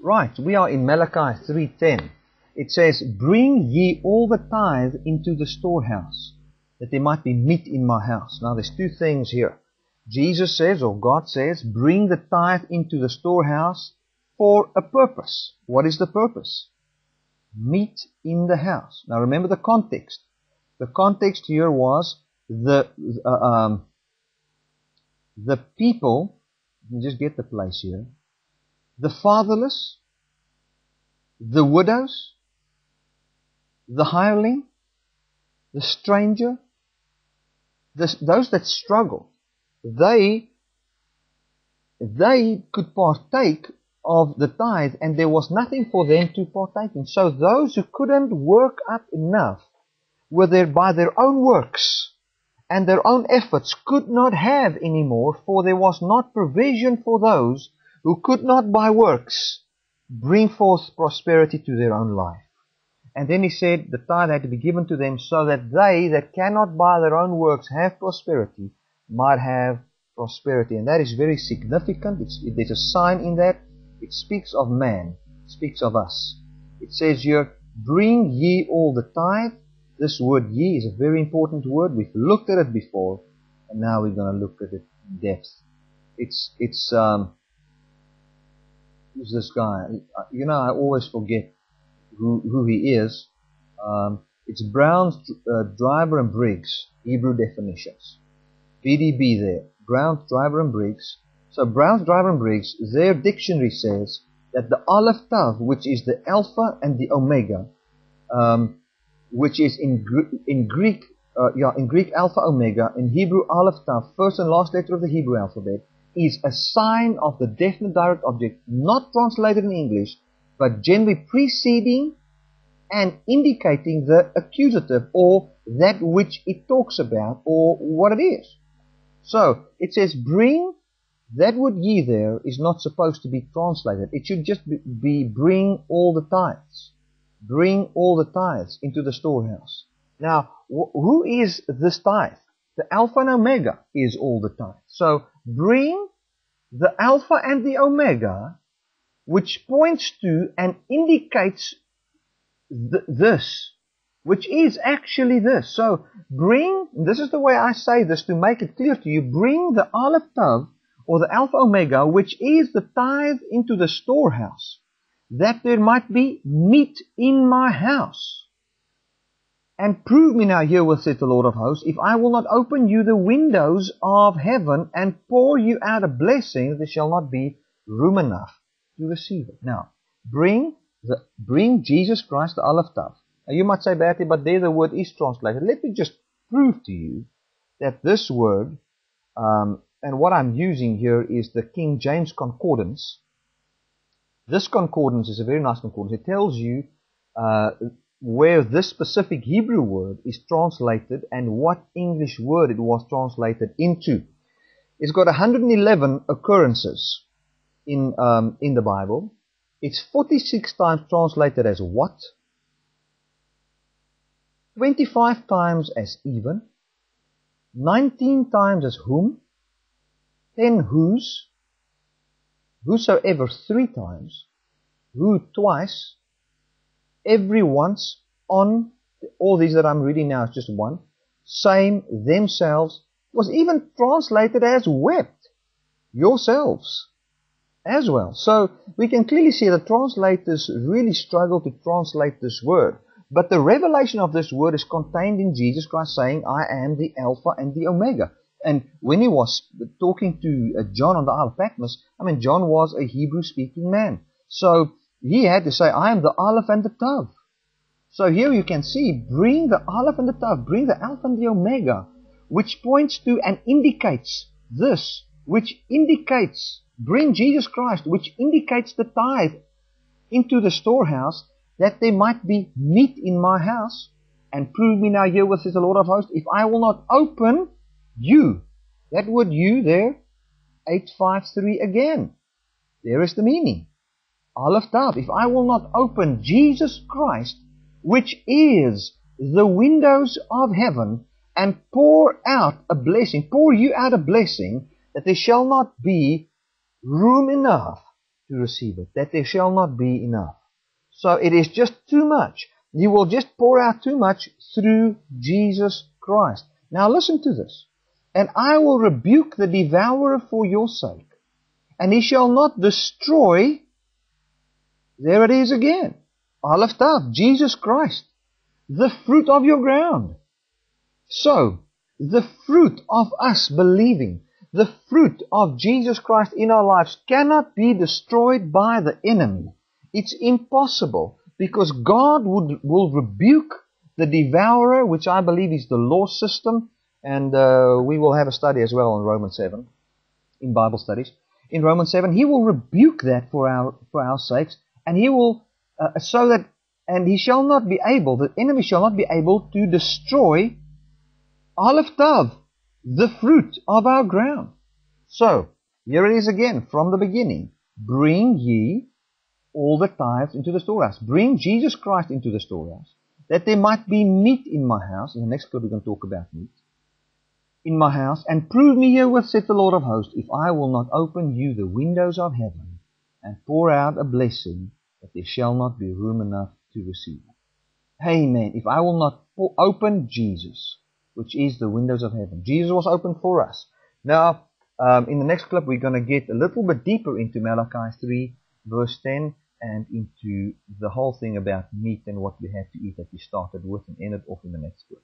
Right, we are in Malachi 3:10. It says, "Bring ye all the tithe into the storehouse, that there might be meat in my house." Now there's two things here. Jesus says, or God says, bring the tithe into the storehouse for a purpose. What is the purpose? Meat in the house. Now remember the context. The context here was the people, let me just get the place here, the fatherless, the widows, the hireling, the stranger, those that struggle. They could partake of the tithe, and there was nothing for them to partake in. So those who couldn't work up enough by their own works and their own efforts could not have anymore, for there was not provision for those who could not by works bring forth prosperity to their own life. And then he said the tithe had to be given to them so that they that cannot by their own works have prosperity might have prosperity. And that is very significant. There's a sign in that. It speaks of man. It speaks of us. It says here, bring ye all the tithe. This word ye is a very important word. We've looked at it before, and now we're going to look at it in depth. Who's this guy? I always forget who he is. It's Brown's Driver and Briggs, Hebrew definitions. BDB there. Brown's Driver and Briggs. So Brown's Driver and Briggs, their dictionary says that the Aleph Tav, which is the Alpha and the Omega, which is in Greek Alpha Omega, in Hebrew Aleph Tav, first and last letter of the Hebrew alphabet, is a sign of the definite direct object, not translated in English, but generally preceding and indicating the accusative, or that which it talks about, or what it is. So, it says, bring, that word ye there is not supposed to be translated. It should just be bring all the tithes. Bring all the tithes into the storehouse. Now, who is this tithe? The Alpha and Omega is all the tithe. So, bring the Alpha and the Omega, which points to and indicates this, which is actually this. So, bring, this is the way I say this to make it clear to you, bring the Aleph Tav, or the Alpha Omega, which is the tithe, into the storehouse, that there might be meat in my house. And prove me now herewith, said the Lord of hosts, if I will not open you the windows of heaven and pour you out a blessing, there shall not be room enough to receive it. Now, bring Jesus Christ, the Aleph Tav. Now you might say, Bertie, but there the word is translated. Let me just prove to you that this word, and what I'm using here is the King James Concordance. This concordance is a very nice concordance. It tells you where this specific Hebrew word is translated and what English word it was translated into. It's got 111 occurrences in the Bible. It's 46 times translated as what, 25 times as even, 19 times as whom, 10 whose, whosoever 3 times, who twice, every once, on, all these that I'm reading now is just one, same, themselves, was even translated as wept, yourselves, as well. So we can clearly see that translators really struggle to translate this word. But the revelation of this word is contained in Jesus Christ saying, I am the Alpha and the Omega. And when he was talking to John on the Isle of Patmos, John was a Hebrew-speaking man. So he had to say, I am the Aleph and the Tav. So here you can see, bring the Aleph and the Tav, bring the Alpha and the Omega, which points to and indicates this, which indicates, bring Jesus Christ, which indicates the tithe into the storehouse, that there might be meat in my house. And prove me now herewith, says the Lord of hosts, if I will not open you. That word you there, 853 again. There is the meaning. Aleph Tav. If I will not open Jesus Christ, which is the windows of heaven, and pour out a blessing, pour you out a blessing, that there shall not be room enough to receive it, that there shall not be enough. So it is just too much. You will just pour out too much through Jesus Christ. Now listen to this. And I will rebuke the devourer for your sake, and he shall not destroy. There it is again. Aleph Tav, Jesus Christ, the fruit of your ground. So, the fruit of us believing, the fruit of Jesus Christ in our lives cannot be destroyed by the enemy. It's impossible, because God will rebuke the devourer, which I believe is the law system, and we will have a study as well on Romans 7, in Bible studies. In Romans 7, He will rebuke that for our sakes, and He will, and He shall not be able, the enemy shall not be able to destroy Aleph Tav, the fruit of our ground. So, here it is again, from the beginning. Bring ye all the tithes into the storehouse. Bring Jesus Christ into the storehouse, that there might be meat in my house. In the next clip we're going to talk about meat. In my house, and prove me herewith, saith the Lord of hosts, if I will not open you the windows of heaven, and pour out a blessing, that there shall not be room enough to receive it. Amen. If I will not open Jesus, which is the windows of heaven. Jesus was opened for us. Now, in the next clip, we're going to get a little bit deeper into Malachi 3, verse 10, and into the whole thing about meat and what we have to eat that we started with and ended off in the next clip.